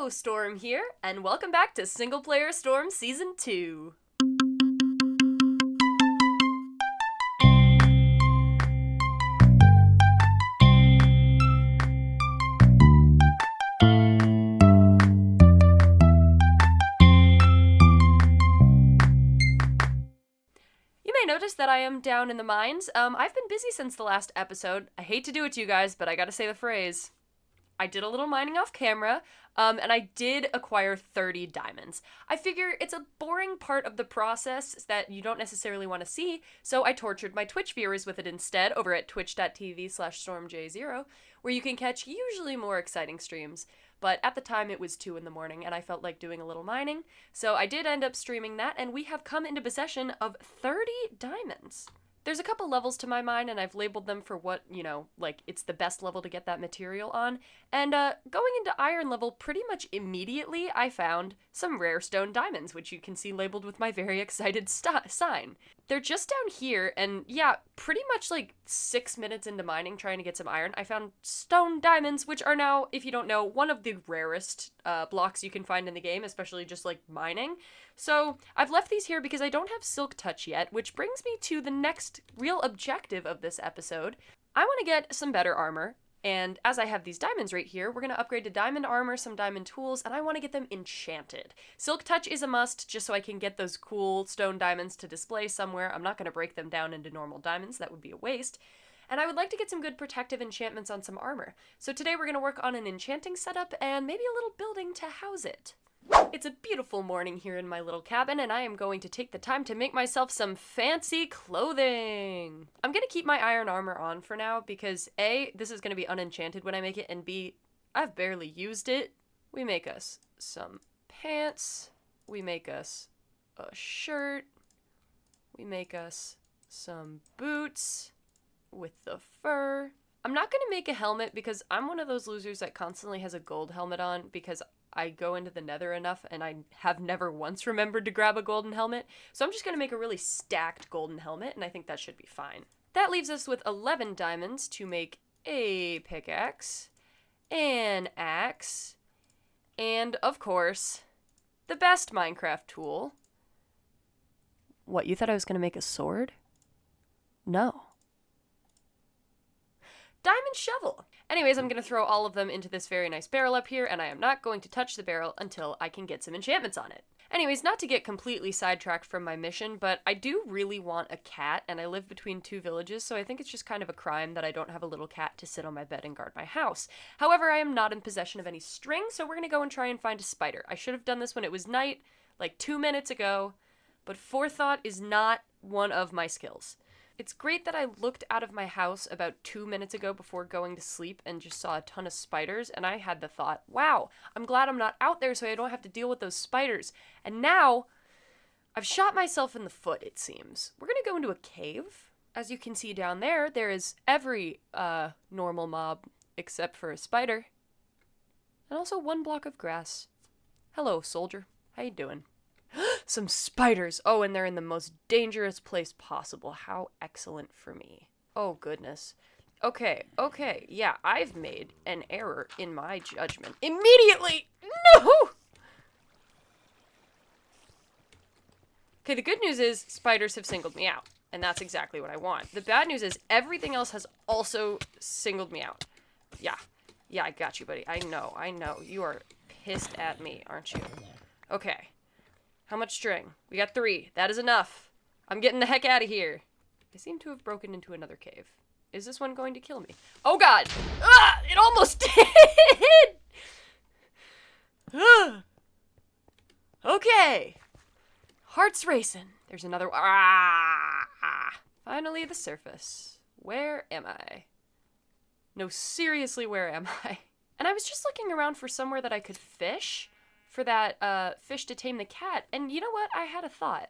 Hello, Storm here, and welcome back to Singleplayer Storm Season 2. You may notice that I am down in the mines. I've been busy since the last episode. I hate to do it to you guys, but I gotta say the phrase. I did a little mining off camera, and I did acquire 30 diamonds. I figure it's a boring part of the process that you don't necessarily want to see, so I tortured my Twitch viewers with it instead over at twitch.tv/stormj0, where you can catch usually more exciting streams. But at the time it was 2 in the morning, and I felt like doing a little mining, so I did end up streaming that, and we have come into possession of 30 diamonds. There's a couple levels to my mine, and I've labeled them for what, it's the best level to get that material on. And going into iron level, pretty much immediately, I found some rare stone diamonds, which you can see labeled with my very excited sign. They're just down here, and yeah, pretty much like 6 minutes into mining, trying to get some iron, I found stone diamonds, which are now, if you don't know, one of the rarest blocks you can find in the game, especially just like mining. So I've left these here because I don't have Silk Touch yet, which brings me to the next real objective of this episode. I want to get some better armor, and as I have these diamonds right here, we're going to upgrade to diamond armor, some diamond tools, and I want to get them enchanted. Silk Touch is a must, just so I can get those cool stone diamonds to display somewhere. I'm not going to break them down into normal diamonds, that would be a waste. And I would like to get some good protective enchantments on some armor. So today we're going to work on an enchanting setup and maybe a little building to house it. It's a beautiful morning here in my little cabin, and I am going to take the time to make myself some fancy clothing. I'm going to keep my iron armor on for now because A, this is going to be unenchanted when I make it, and B, I've barely used it. We make us some pants, we make us a shirt, we make us some boots with the fur. I'm not going to make a helmet because I'm one of those losers that constantly has a gold helmet on because I go into the nether enough and I have never once remembered to grab a golden helmet. So I'm just going to make a really stacked golden helmet, and I think that should be fine. That leaves us with 11 diamonds to make a pickaxe, an axe, and of course, the best Minecraft tool. What, you thought I was going to make a sword? No. Diamond shovel! Anyways, I'm going to throw all of them into this very nice barrel up here, and I am not going to touch the barrel until I can get some enchantments on it. Anyways, not to get completely sidetracked from my mission, but I do really want a cat, and I live between 2 villages, so I think it's just kind of a crime that I don't have a little cat to sit on my bed and guard my house. However, I am not in possession of any string, so we're going to go and try and find a spider. I should have done this when it was night, like 2 minutes ago, but forethought is not one of my skills. It's great that I looked out of my house about 2 minutes ago before going to sleep and just saw a ton of spiders, and I had the thought, wow, I'm glad I'm not out there so I don't have to deal with those spiders. And now, I've shot myself in the foot, it seems. We're gonna go into a cave. As you can see down there, there is every normal mob except for a spider. And also 1 block of grass. Hello, soldier. How you doing? Some spiders! Oh, and they're in the most dangerous place possible. How excellent for me. Oh, goodness. Okay, yeah, I've made an error in my judgment. Immediately! No! Okay, the good news is spiders have singled me out, and that's exactly what I want. The bad news is everything else has also singled me out. Yeah, I got you, buddy. I know. You are pissed at me, aren't you? Okay. How much string? We got 3. That is enough. I'm getting the heck out of here. I seem to have broken into another cave. Is this one going to kill me? Oh god! Ah! It almost did! Okay. Heart's racing. There's another... Finally the surface. Where am I? No, seriously, where am I? And I was just looking around for somewhere that I could fish. For that fish to tame the cat, and you know what? I had a thought.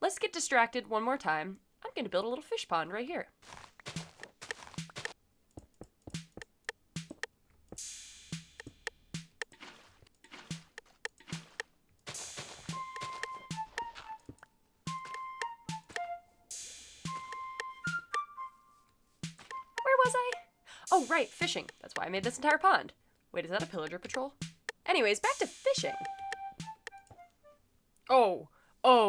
Let's get distracted one more time. I'm gonna build a little fish pond right here. Where was I? Oh, right, fishing. That's why I made this entire pond. Wait, is that a pillager patrol? Anyways, back to fishing. Oh,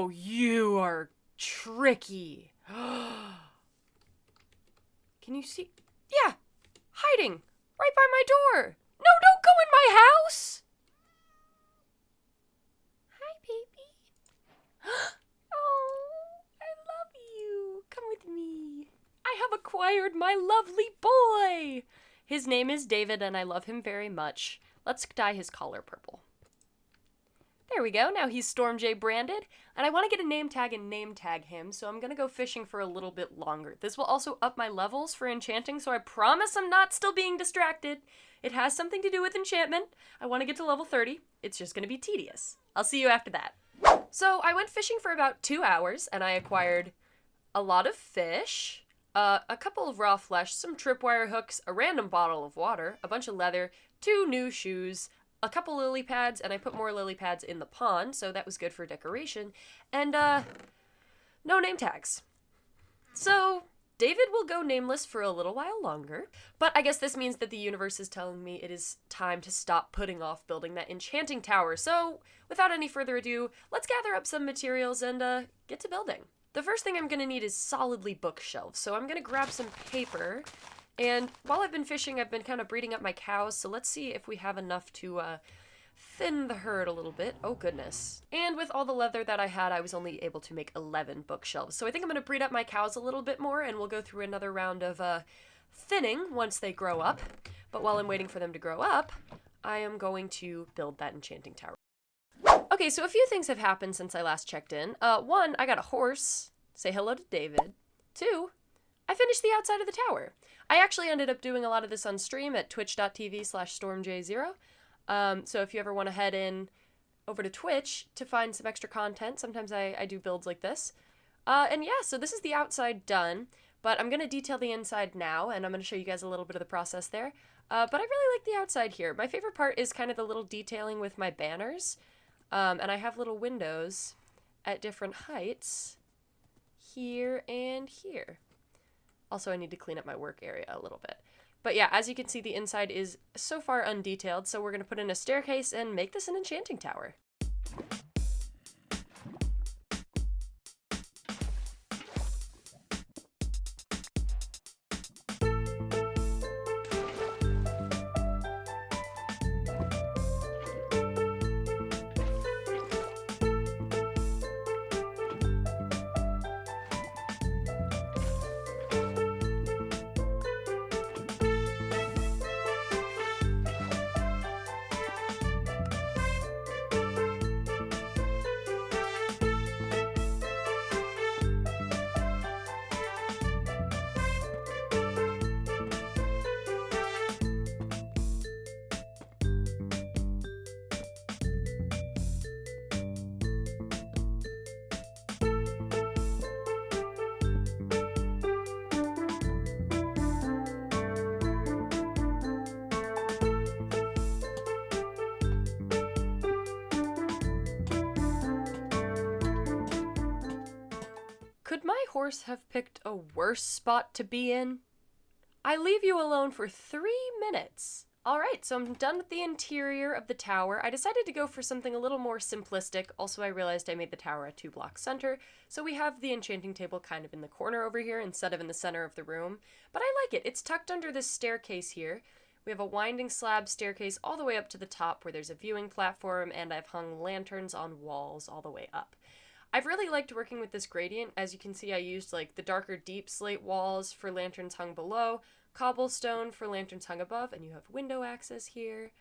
you are tricky. Can you see? Yeah, hiding right by my door. No, don't go in my house. Hi, baby. Oh, I love you. Come with me. I have acquired my lovely boy. His name is David, and I love him very much. Let's dye his collar purple. There we go. Now he's Storm J branded, and I want to get a name tag and name tag him, so I'm going to go fishing for a little bit longer. This will also up my levels for enchanting, so I promise I'm not still being distracted. It has something to do with enchantment. I want to get to level 30. It's just going to be tedious. I'll see you after that. So I went fishing for about 2 hours, and I acquired a lot of fish, a couple of raw flesh, some tripwire hooks, a random bottle of water, a bunch of leather, 2 new shoes, a couple lily pads, and I put more lily pads in the pond, so that was good for decoration, and no name tags. So David will go nameless for a little while longer, but I guess this means that the universe is telling me it is time to stop putting off building that enchanting tower. So without any further ado, let's gather up some materials and get to building. The first thing I'm going to need is solidly bookshelves, so I'm going to grab some paper, and while I've been fishing, I've been kind of breeding up my cows, so let's see if we have enough to thin the herd a little bit. Oh goodness. And with all the leather that I had, I was only able to make 11 bookshelves, so I think I'm going to breed up my cows a little bit more, and we'll go through another round of thinning once they grow up. But while I'm waiting for them to grow up, I am going to build that enchanting tower. Okay, so a few things have happened since I last checked in. 1, I got a horse. Say hello to David. 2, I finished the outside of the tower. I actually ended up doing a lot of this on stream at twitch.tv/stormj0. So if you ever want to head in over to Twitch to find some extra content, sometimes I do builds like this. And yeah, so this is the outside done, but I'm going to detail the inside now, and I'm going to show you guys a little bit of the process there. But I really like the outside here. My favorite part is kind of the little detailing with my banners. And I have little windows at different heights here and here. Also, I need to clean up my work area a little bit. But yeah, as you can see, the inside is so far undetailed, so we're going to put in a staircase and make this an enchanting tower. Could my horse have picked a worse spot to be in? I leave you alone for 3 minutes. Alright, so I'm done with the interior of the tower. I decided to go for something a little more simplistic. Also, I realized I made the tower a 2-block center, so we have the enchanting table kind of in the corner over here instead of in the center of the room. But I like it. It's tucked under this staircase here. We have a winding slab staircase all the way up to the top where there's a viewing platform, and I've hung lanterns on walls all the way up. I've really liked working with this gradient. As you can see, I used like the darker deep slate walls for lanterns hung below, cobblestone for lanterns hung above, and you have window access here.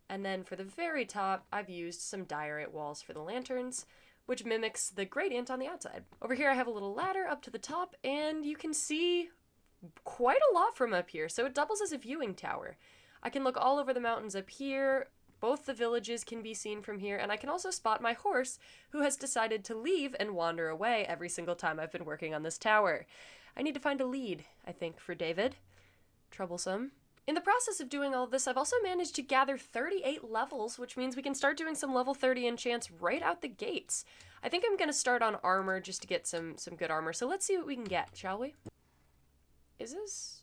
And then for the very top, I've used some diorite walls for the lanterns, which mimics the gradient on the outside. Over here I have a little ladder up to the top, and you can see quite a lot from up here, so it doubles as a viewing tower. I can look all over the mountains up here. Both the villages can be seen from here, and I can also spot my horse, who has decided to leave and wander away every single time I've been working on this tower. I need to find a lead, I think, for David. Troublesome. In the process of doing all of this, I've also managed to gather 38 levels, which means we can start doing some level 30 enchants right out the gates. I think I'm going to start on armor just to get some good armor, so let's see what we can get, shall we? Is this...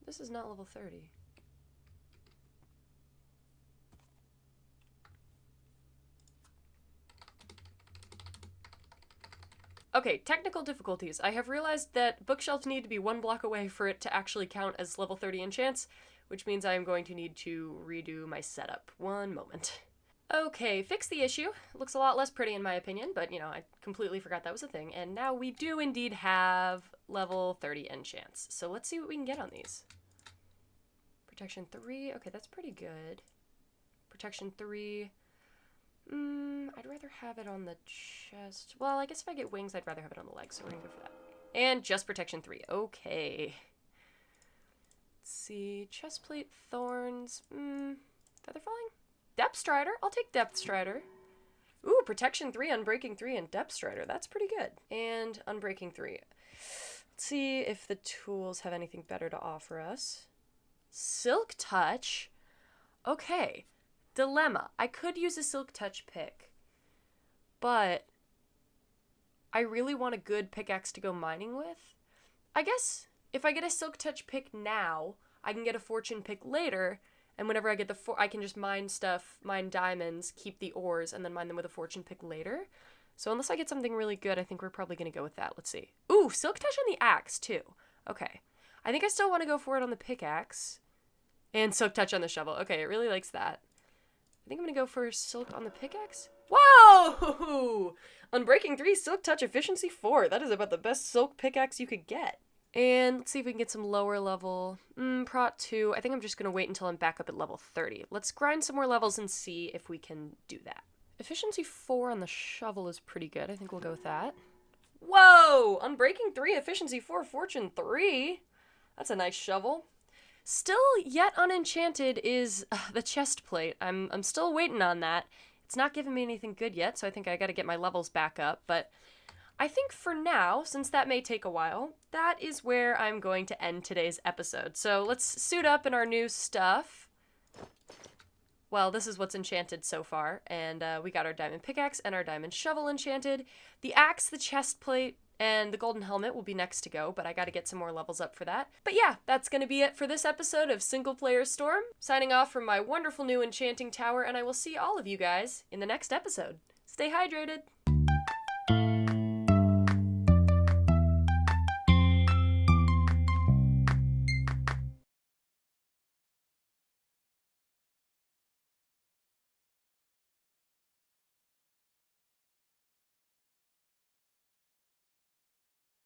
This is not level 30. Okay, technical difficulties. I have realized that bookshelves need to be 1 block away for it to actually count as level 30 enchants, which means I am going to need to redo my setup. One moment. Okay, fix the issue. Looks a lot less pretty in my opinion, but you know, I completely forgot that was a thing. And now we do indeed have level 30 enchants. So let's see what we can get on these. Protection 3, okay, that's pretty good. Protection 3, I'd rather have it on the chest. Well, I guess if I get wings, I'd rather have it on the legs, so we're gonna go for that. And just protection 3, okay. Let's see, chestplate, thorns, feather falling? Depth Strider, I'll take Depth Strider. Ooh, protection 3, unbreaking 3, and Depth Strider, that's pretty good. And unbreaking 3. Let's see if the tools have anything better to offer us. Silk Touch, okay. Dilemma. I could use a Silk Touch pick, but I really want a good pickaxe to go mining with. I guess if I get a Silk Touch pick now, I can get a fortune pick later, and whenever I get I can just mine stuff, mine diamonds, keep the ores, and then mine them with a fortune pick later. So unless I get something really good, I think we're probably going to go with that. Let's see. Ooh, Silk Touch on the axe, too. Okay. I think I still want to go for it on the pickaxe. And Silk Touch on the shovel. Okay, it really likes that. I think I'm going to go for Silk on the pickaxe. Whoa! Unbreaking 3, Silk Touch Efficiency 4. That is about the best Silk pickaxe you could get. And let's see if we can get some lower level. Prot 2. I think I'm just going to wait until I'm back up at level 30. Let's grind some more levels and see if we can do that. Efficiency 4 on the shovel is pretty good. I think we'll go with that. Whoa! Unbreaking 3, Efficiency 4, Fortune 3. That's a nice shovel. Still yet unenchanted is the chest plate. I'm still waiting on that. It's not giving me anything good yet, so I think I gotta get my levels back up. But I think for now, since that may take a while, that is where I'm going to end today's episode. So let's suit up in our new stuff. Well, this is what's enchanted so far, and we got our diamond pickaxe and our diamond shovel enchanted. The axe, the chest plate, and the golden helmet will be next to go, but I gotta get some more levels up for that. But yeah, that's gonna be it for this episode of Singleplayer Storm. Signing off from my wonderful new enchanting tower, and I will see all of you guys in the next episode. Stay hydrated!